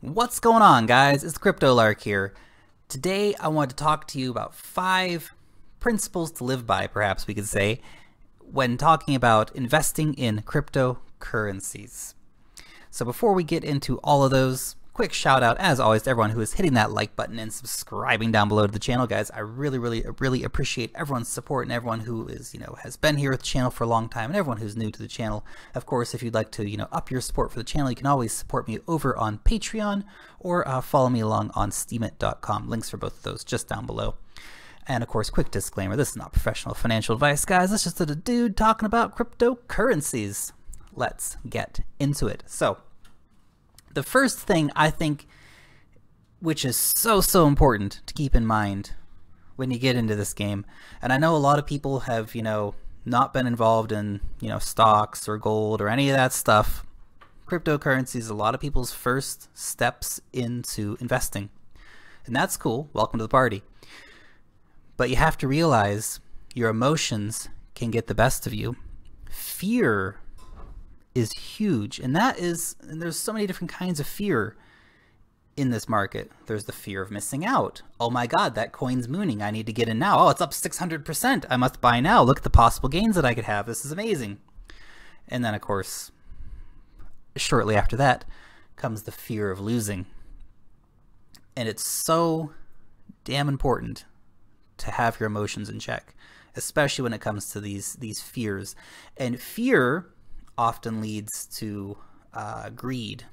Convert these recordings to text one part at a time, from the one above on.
What's going on, guys? It's CryptoLark here. Today I wanted to talk to you about 5 principles to live by, perhaps we could say, when talking about investing in cryptocurrencies. So before we get into all of those, quick shout out as always to everyone who is hitting that like button and subscribing down below to the channel, guys. I really appreciate everyone's support and everyone who is, has been here with the channel for a long time, and everyone who's new to the channel. Of course, if you'd like to, up your support for the channel, you can always support me over on Patreon or follow me along on steemit.com. Links for both of those just down below. And of course, quick disclaimer, this is not professional financial advice, guys. It's just a dude talking about cryptocurrencies. Let's get into it. So, the first thing I think, which is so important to keep in mind when you get into this game, and I know a lot of people have, not been involved in, stocks or gold or any of that stuff. Cryptocurrency is a lot of people's first steps into investing. And that's cool. Welcome to the party. But you have to realize your emotions can get the best of you. Fear is huge, and there's so many different kinds of fear in this market. There's the fear of missing out. Oh my god, that coin's mooning, I need to get in now. Oh, it's up 600%, I must buy now. Look at the possible gains that I could have. This is amazing. And then of course, shortly after that comes the fear of losing. And it's so damn important to have your emotions in check, especially when it comes to these fears. And fear often leads to greed.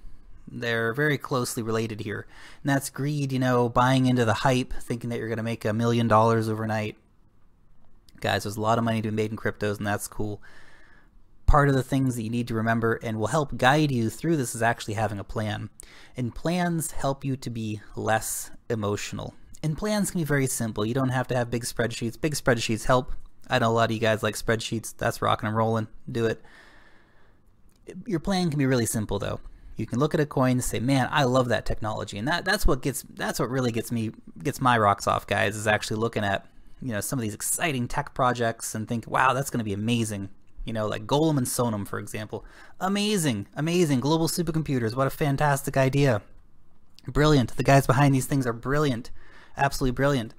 They're very closely related here. And that's greed, buying into the hype, thinking that you're going to make $1 million overnight. Guys, there's a lot of money to be made in cryptos, and that's cool. Part of the things that you need to remember and will help guide you through this is actually having a plan. And plans help you to be less emotional. And plans can be very simple. You don't have to have big spreadsheets. Big spreadsheets help. I know a lot of you guys like spreadsheets. That's rocking and rolling. Do it. Your plan can be really simple though. You can look at a coin and say, man, I love that technology. And that's what really gets my rocks off, guys, is actually looking at, some of these exciting tech projects and think, wow, that's going to be amazing. Like Golem and Sonum, for example. Amazing, amazing. Global supercomputers. What a fantastic idea. Brilliant. The guys behind these things are brilliant. Absolutely brilliant.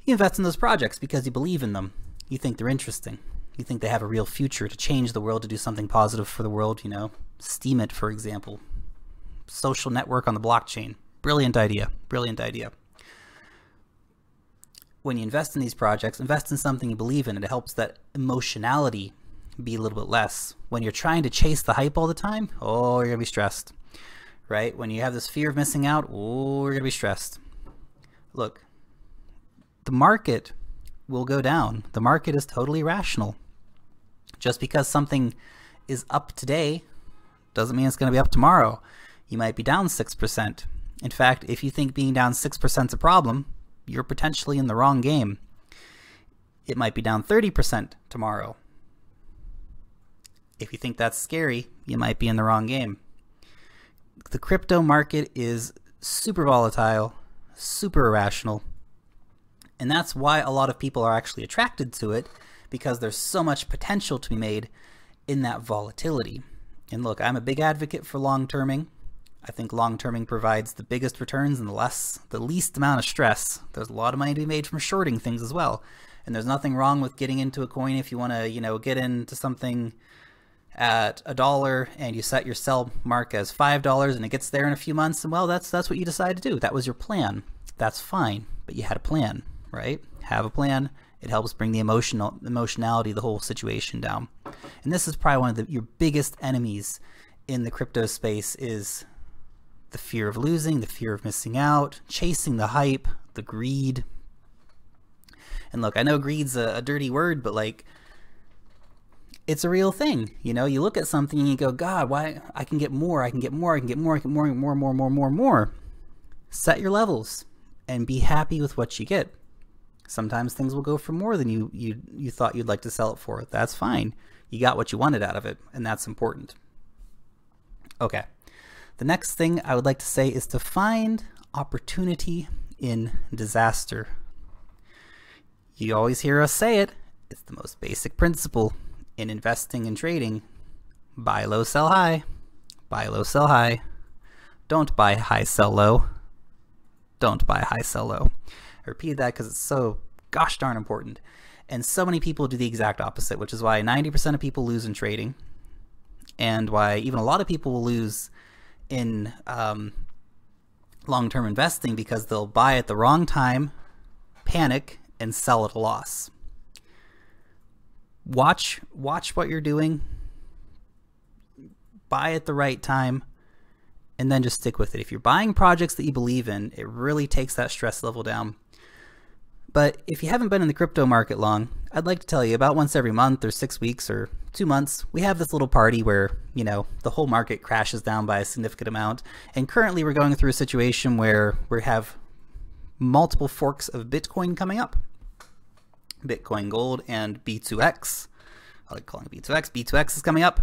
You invest in those projects because you believe in them. You think they're interesting. You think they have a real future to change the world, to do something positive for the world, Steemit, for example. Social network on the blockchain. Brilliant idea. Brilliant idea. When you invest in these projects, invest in something you believe in, and it helps that emotionality be a little bit less. When you're trying to chase the hype all the time, oh, you're going to be stressed. Right? When you have this fear of missing out, oh, you're going to be stressed. Look, the market will go down. The market is totally rational. Just because something is up today doesn't mean it's going to be up tomorrow. You might be down 6%. In fact, if you think being down 6% is a problem, you're potentially in the wrong game. It might be down 30% tomorrow. If you think that's scary, you might be in the wrong game. The crypto market is super volatile, super irrational, and that's why a lot of people are actually attracted to it, because there's so much potential to be made in that volatility. And look, I'm a big advocate for long-terming. I think long-terming provides the biggest returns and the least amount of stress. There's a lot of money to be made from shorting things as well. And there's nothing wrong with getting into a coin if you want to, get into something at $1 and you set your sell mark as $5 and it gets there in a few months, and well, that's what you decide to do. That was your plan. That's fine, but you had a plan, right? Have a plan. It helps bring the emotionality of the whole situation down. And this is probably one of your biggest enemies in the crypto space, is the fear of losing, the fear of missing out, chasing the hype, the greed. And look, I know greed's a dirty word, but like, it's a real thing. You look at something and you go, God, why? I can get more, I can get more, I can get more, I can get more. Set your levels and be happy with what you get. Sometimes things will go for more than you thought you'd like to sell it for. That's fine. You got what you wanted out of it, and that's important. Okay. The next thing I would like to say is to find opportunity in disaster. You always hear us say it. It's the most basic principle in investing and trading. Buy low, sell high. Buy low, sell high. Don't buy high, sell low. Don't buy high, sell low. I repeat that because it's so gosh darn important. And so many people do the exact opposite, which is why 90% of people lose in trading, and why even a lot of people will lose in long-term investing, because they'll buy at the wrong time, panic, and sell at a loss. Watch what you're doing, buy at the right time, and then just stick with it. If you're buying projects that you believe in, it really takes that stress level down. But if you haven't been in the crypto market long, I'd like to tell you, about once every month or 6 weeks or 2 months, we have this little party where, you know, the whole market crashes down by a significant amount. And currently we're going through a situation where we have multiple forks of Bitcoin coming up. Bitcoin Gold and B2X. I like calling it B2X. B2X is coming up.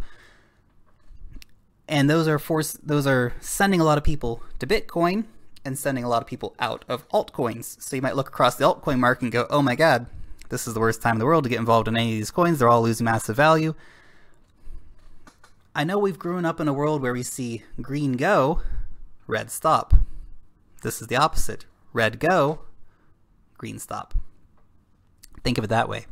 And those are sending a lot of people to Bitcoin and sending a lot of people out of altcoins. So you might look across the altcoin market and go, oh my God, this is the worst time in the world to get involved in any of these coins. They're all losing massive value. I know we've grown up in a world where we see green go, red stop. This is the opposite. Red go, green stop. Think of it that way.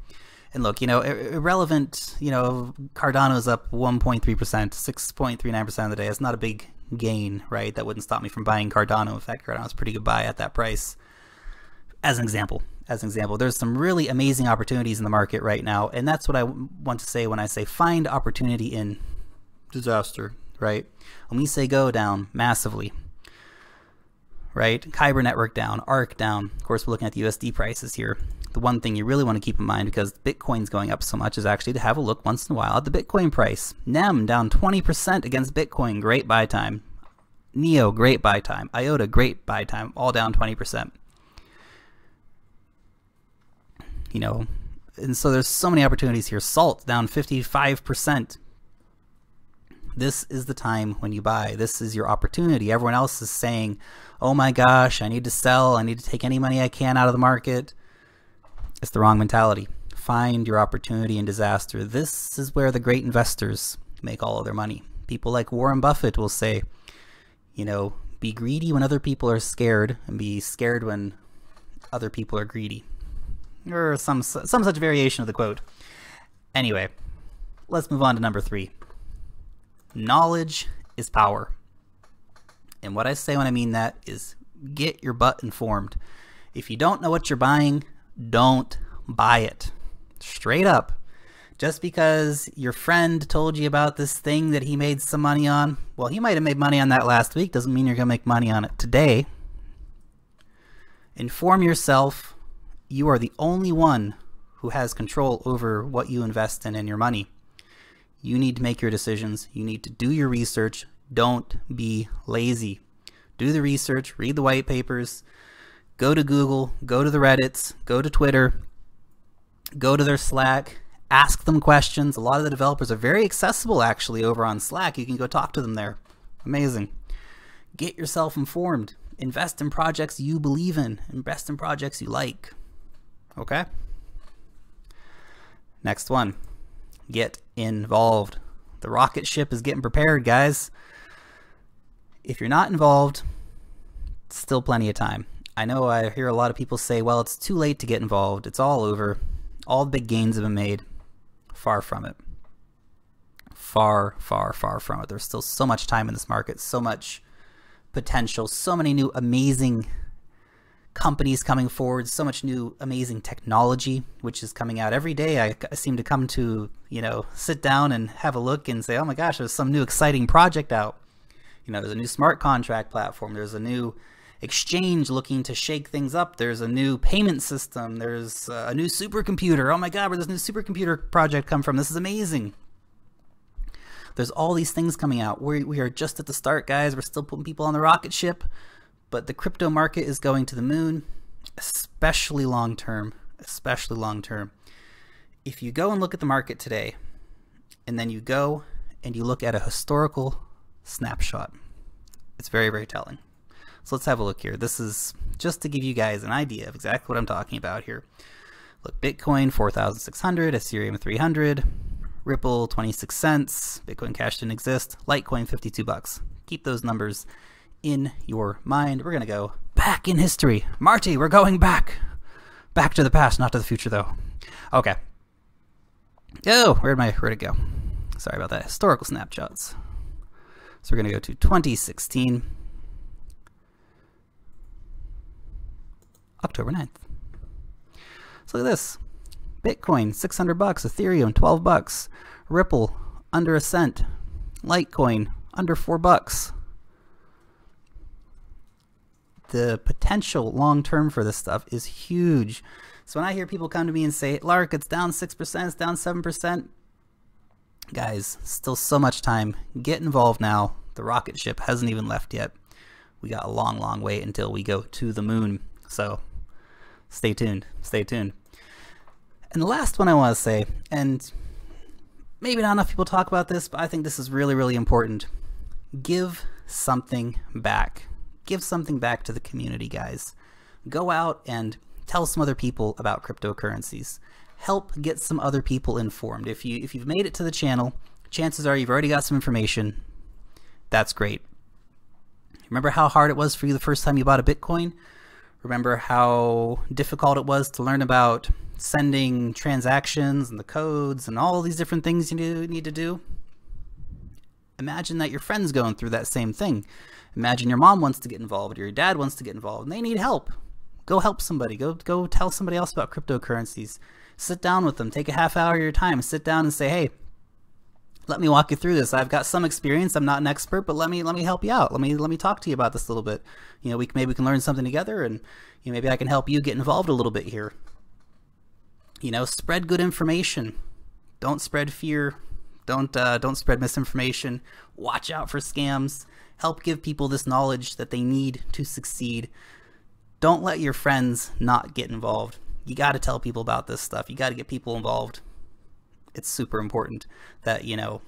And look, you know, irrelevant, you know, Cardano's up 1.3%, 6.39% of the day. It's not a big gain, right? That wouldn't stop me from buying Cardano. In fact, Cardano's a pretty good buy at that price. As an example, there's some really amazing opportunities in the market right now. And that's what I want to say when I say find opportunity in disaster, right? When we say go down massively, right? Kyber network down, ARC down. Of course, we're looking at the USD prices here. The one thing you really want to keep in mind, because Bitcoin's going up so much, is actually to have a look once in a while at the Bitcoin price. NEM down 20% against Bitcoin, great buy time. NEO, great buy time. IOTA, great buy time, all down 20%. You know, and so there's so many opportunities here. Salt down 55%. This is the time when you buy. This is your opportunity. Everyone else is saying, oh my gosh, I need to sell. I need to take any money I can out of the market. It's the wrong mentality. Find your opportunity in disaster. This is where the great investors make all of their money. People like Warren Buffett will say, you know, be greedy when other people are scared, and be scared when other people are greedy. Or some such variation of the quote. Anyway, let's move on to number 3. Knowledge is power. And what I say when I mean that is get your butt informed. If you don't know what you're buying, don't buy it. Straight up. Just because your friend told you about this thing that he made some money on, well, he might have made money on that last week, doesn't mean you're going to make money on it today. Inform yourself. You are the only one who has control over what you invest in and your money. You need to make your decisions. You need to do your research. Don't be lazy. Do the research, read the white papers, go to Google, go to the Reddits, go to Twitter, go to their Slack, ask them questions. A lot of the developers are very accessible actually over on Slack. You can go talk to them there. Amazing. Get yourself informed. Invest in projects you believe in. Invest in projects you like. Okay? Next one. Get involved. The rocket ship is getting prepared, guys. If you're not involved, still plenty of time. I know I hear a lot of people say, well, it's too late to get involved. It's all over. All the big gains have been made. Far from it. Far, far, far from it. There's still so much time in this market, so much potential, so many new amazing companies coming forward, so much new amazing technology which is coming out every day. I seem to come to, you know, sit down and have a look and say, oh my gosh, there's some new exciting project out. You know, there's a new smart contract platform, there's a new exchange looking to shake things up, there's a new payment system, there's a new supercomputer. Oh my god, where does this new supercomputer project come from? This is amazing. There's all these things coming out. We are just at the start, guys. We're still putting people on the rocket ship. But the crypto market is going to the moon, especially long term, especially long term. If you go and look at the market today, and then you go and you look at a historical snapshot, it's very, very telling. So let's have a look here. This is just to give you guys an idea of exactly what I'm talking about here. Look, Bitcoin 4,600, Ethereum 300, Ripple 26 cents, Bitcoin Cash didn't exist, Litecoin 52 bucks. Keep those numbers in your mind. We're going to go back in history. Marty, we're going back. Back to the past, not to the future, though. Okay. Oh, where'd it go? Sorry about that. Historical snapshots. So we're going to go to 2016. October 9th. So look at this. Bitcoin, $600. Ethereum, $12. Ripple, under a cent. Litecoin, under $4. The potential long-term for this stuff is huge. So when I hear people come to me and say, Lark, it's down 6%, it's down 7%. Guys, still so much time. Get involved now. The rocket ship hasn't even left yet. We got a long, long way until we go to the moon. So stay tuned. Stay tuned. And the last one I want to say, and maybe not enough people talk about this, but I think this is really, really important. Give something back. Give something back to the community, guys. Go out and tell some other people about cryptocurrencies. Help get some other people informed. If you've made it to the channel, chances are you've already got some information. That's great. Remember how hard it was for you the first time you bought a Bitcoin? Remember how difficult it was to learn about sending transactions and the codes and all these different things you need to do? Imagine that your friend's going through that same thing. Imagine your mom wants to get involved or your dad wants to get involved and they need help. Go help somebody. Go tell somebody else about cryptocurrencies. Sit down with them. Take a half hour of your time. Sit down and say, hey, let me walk you through this. I've got some experience. I'm not an expert, but let me help you out. Let me talk to you about this a little bit. You know, maybe we can learn something together, and you know, maybe I can help you get involved a little bit here. You know, spread good information. Don't spread fear. Don't spread misinformation. Watch out for scams. Help give people this knowledge that they need to succeed. Don't let your friends not get involved. You got to tell people about this stuff. You got to get people involved. It's super important that, you know,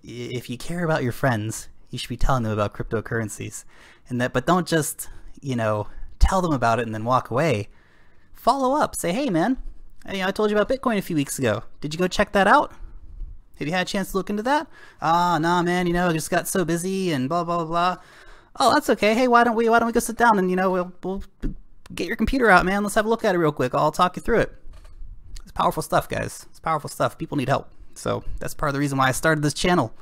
if you care about your friends, you should be telling them about cryptocurrencies. But don't just, you know, tell them about it and then walk away. Follow up. Say, hey, man, I told you about Bitcoin a few weeks ago. Did you go check that out? Have you had a chance to look into that? Nah, man, you know, I just got so busy and blah, blah, blah. Oh, that's okay. Hey, why don't we go sit down and, you know, we'll get your computer out, man. Let's have a look at it real quick. I'll talk you through it. It's powerful stuff, guys. It's powerful stuff. People need help. So that's part of the reason why I started this channel,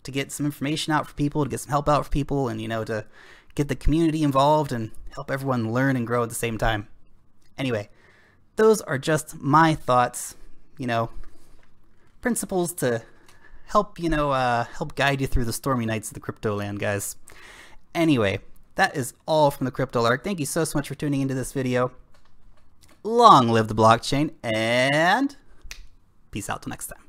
to get some information out for people, to get some help out for people, and, you know, to get the community involved and help everyone learn and grow at the same time. Anyway, those are just my thoughts, you know, principles to help, you know, help guide you through the stormy nights of the Cryptoland, guys. Anyway, that is all from the CryptoLark. Thank you so much for tuning into this video. Long live the blockchain, and peace out till next time.